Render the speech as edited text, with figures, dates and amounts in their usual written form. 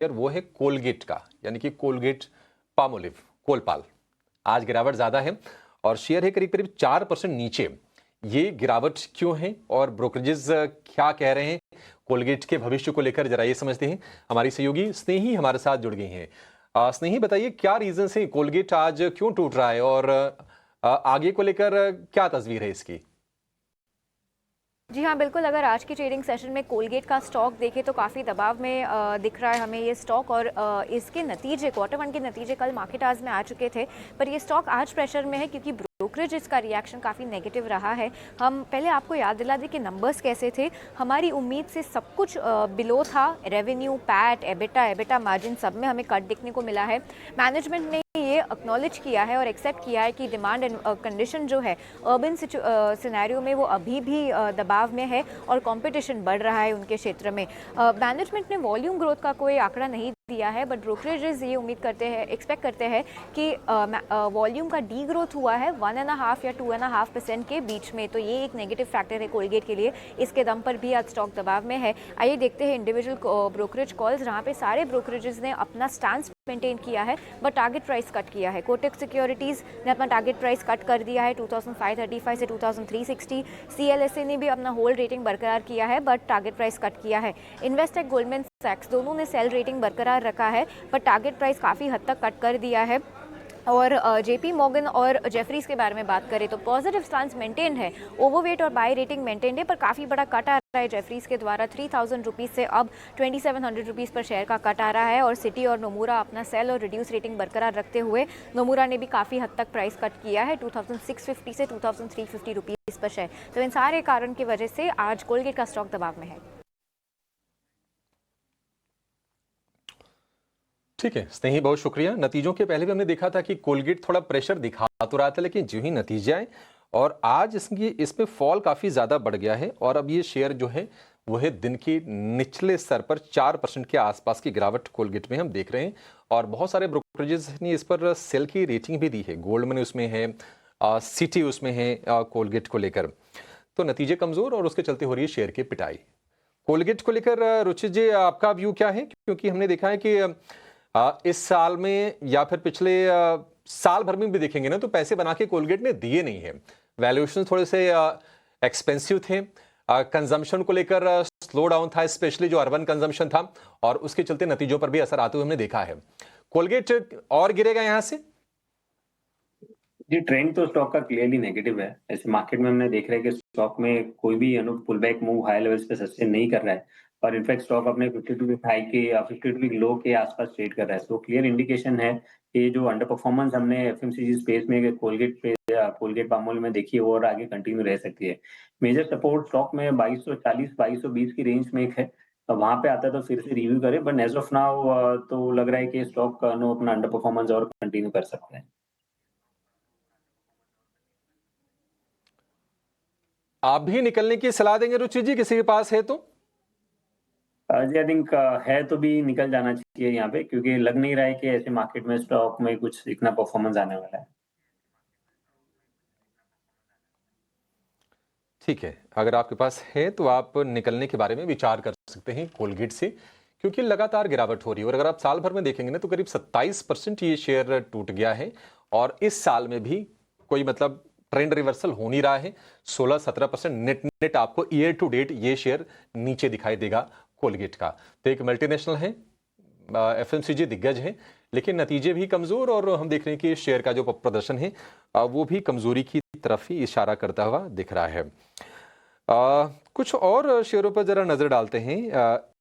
Share वो है Colgate का, यानी कि कोलगेट पामोलिव, कोलपाल। आज गिरावट ज्यादा है और शेयर है करीब करीब 4% नीचे। ये गिरावट क्यों है और ब्रोकरेजेस क्या कह रहे हैं कोलगेट के भविष्य को लेकर, जरा ये समझते हैं। हमारी सहयोगी स्नेही हमारे साथ जुड़ गई हैं। स्नेही, बताइए क्या रीजन है, कोलगेट आज क्यों टूट रहा है और आगे को लेकर क्या तस्वीर है इसकी? जी हाँ, बिल्कुल। अगर आज की ट्रेडिंग सेशन में कोलगेट का स्टॉक देखें तो काफ़ी दबाव में दिख रहा है हमें ये स्टॉक, और इसके नतीजे, क्वार्टर वन के नतीजे कल मार्केट आज में आ चुके थे, पर ये स्टॉक आज प्रेशर में है क्योंकि ब्रोकरेज इसका रिएक्शन काफ़ी नेगेटिव रहा है। हम पहले आपको याद दिला दें कि नंबर्स कैसे थे। हमारी उम्मीद से सब कुछ बिलो था। रेवेन्यू, पैट, एबिटा मार्जिन सब में हमें कट देखने को मिला है। मैनेजमेंट ने ये एक्नॉलेज किया है और एक्सेप्ट किया है कि डिमांड एंड कंडीशन जो है अर्बन सिनेरियो में वो अभी भी दबाव में है और कंपटीशन बढ़ रहा है उनके क्षेत्र में। मैनेजमेंट ने वॉल्यूम ग्रोथ का कोई आंकड़ा नहीं दिया है, बट ब्रोकरेजेस ये उम्मीद करते हैं, एक्सपेक्ट करते हैं कि वॉल्यूम का डी ग्रोथ हुआ है 1.5 या 2.5% के बीच में। तो ये एक नेगेटिव फैक्टर है कोलगेट के लिए। इसके दम पर भी आज स्टॉक दबाव में है। आइए देखते हैं इंडिविजुअल ब्रोकरेज कॉल्स, जहाँ पे सारे ब्रोकरेजेस ने अपना स्टांस मेंटेन किया है बट टारगेट प्राइस कट किया है। कोटक सिक्योरिटीज ने अपना टारगेट प्राइस कट कर दिया है 2535 से 2360। सीएलएसए ने भी अपना होल्ड रेटिंग बरकरार किया है बट टारगेट प्राइस कट किया है। इन्वेस्टेक, गोल्डमैन सैक्स दोनों ने सेल रेटिंग बरकरार रखा है बट टारगेट प्राइस काफ़ी हद तक कट कर दिया है। और जेपी मॉर्गन और जेफरीज के बारे में बात करें तो पॉजिटिव स्टांस मेंटेन है, ओवरवेट और बाय रेटिंग मेंटेन है, पर काफ़ी बड़ा कट आ रहा है जेफरीज के द्वारा। 3000 रुपीज़ से अब 2700 रुपीज़ पर शेयर का कट आ रहा है। और सिटी और नोमुरा अपना सेल और रिड्यूस रेटिंग बरकरार रखते हुए नोमुरा ने भी काफ़ी हद तक प्राइस कट किया है 2650 से 2350 रुपीज़ पर शेयर। तो इन सारे कारण की वजह से आज कोलगेट का स्टॉक दबाव में है। ठीक है स्नेही, बहुत शुक्रिया। नतीजों के पहले भी हमने देखा था कि कोलगेट थोड़ा प्रेशर दिखा तो रहा था, लेकिन जो ही नतीजे आए और आज इसमें फॉल काफ़ी ज़्यादा बढ़ गया है और अब ये शेयर जो है वो है दिन की निचले स्तर पर 4% के आसपास की गिरावट कोलगेट में हम देख रहे हैं। और बहुत सारे ब्रोकरेजेस ने इस पर सेल की रेटिंग भी दी है। गोल्डमैन उसमें है, सिटी उसमें है कोलगेट को लेकर। तो नतीजे कमज़ोर और उसके चलते हो रही है शेयर की पिटाई। कोलगेट को लेकर रुचित जी, आपका व्यू क्या है? क्योंकि हमने देखा है कि इस साल में या फिर पिछले साल भर में भी देखेंगे ना, तो पैसे बना के कोलगेट ने दिए नहीं है। वैल्यूएशन थोड़े से एक्सपेंसिव थे। कंजम्पशन को लेकर स्लो डाउन था, स्पेशली जो अर्बन कंजम्पशन था, और उसके चलते नतीजों पर भी असर आते हुए हमने देखा है। कोलगेट और गिरेगा यहां से? जी, ट्रेंड तो स्टॉक का क्लियरली नेगेटिव है। ऐसे मार्केट में हमने देख रहे हैं कि स्टॉक में कोई भी pull back move high levels पे सस्टेन नहीं कर रहा है और इनफैक्ट स्टॉक अपने 52 वीक हाई के या 52 वीक लो के आसपास ट्रेड कर रहा है। सो क्लियर इंडिकेशन है कि जो अंडर परफॉर्मेंस हमने एफएमसीजी स्पेस में कोलगेट पे या कोलगेट पामोलिव में देखी है वो और आगे कंटिन्यू रह सकती है। मेजर सपोर्ट स्टॉक में 2240 2220 की रेंज में एक है। वहां पे आता है तो फिर से रिव्यू करें, बट एज ऑफ नाउ तो लग रहा है कि स्टॉक अपना अंडर परफॉर्मेंस और कंटिन्यू कर सकते हैं। आप भी निकलने की सलाह देंगे रुचि जी, किसी के पास है तो? जी, आई थिंक है तो भी निकल जाना चाहिए यहाँ पे, क्योंकि लग नहीं रहा है कि ऐसे मार्केट में स्टॉक में कुछ इतना परफॉर्मेंस आने वाला है। ठीक है, अगर आपके पास है तो आप निकलने के बारे में विचार कर सकते हैं कोलगेट से, क्योंकि लगातार गिरावट हो रही है। और अगर आप साल भर में देखेंगे ना, तो करीब 27% ये शेयर टूट गया है और इस साल में भी कोई मतलब ट्रेंड रिवर्सल हो नहीं रहा है। 16-17% नेट नेट आपको ईयर टू डेट ये शेयर नीचे दिखाई देगा कोलगेट का। तो एक मल्टीनेशनल है, एफएमसीजी दिग्गज है, लेकिन नतीजे भी कमजोर और हम देख रहे हैं कि शेयर का जो प्रदर्शन है वो भी कमजोरी की तरफ ही इशारा करता हुआ दिख रहा है। कुछ और शेयरों पर जरा नजर डालते हैं।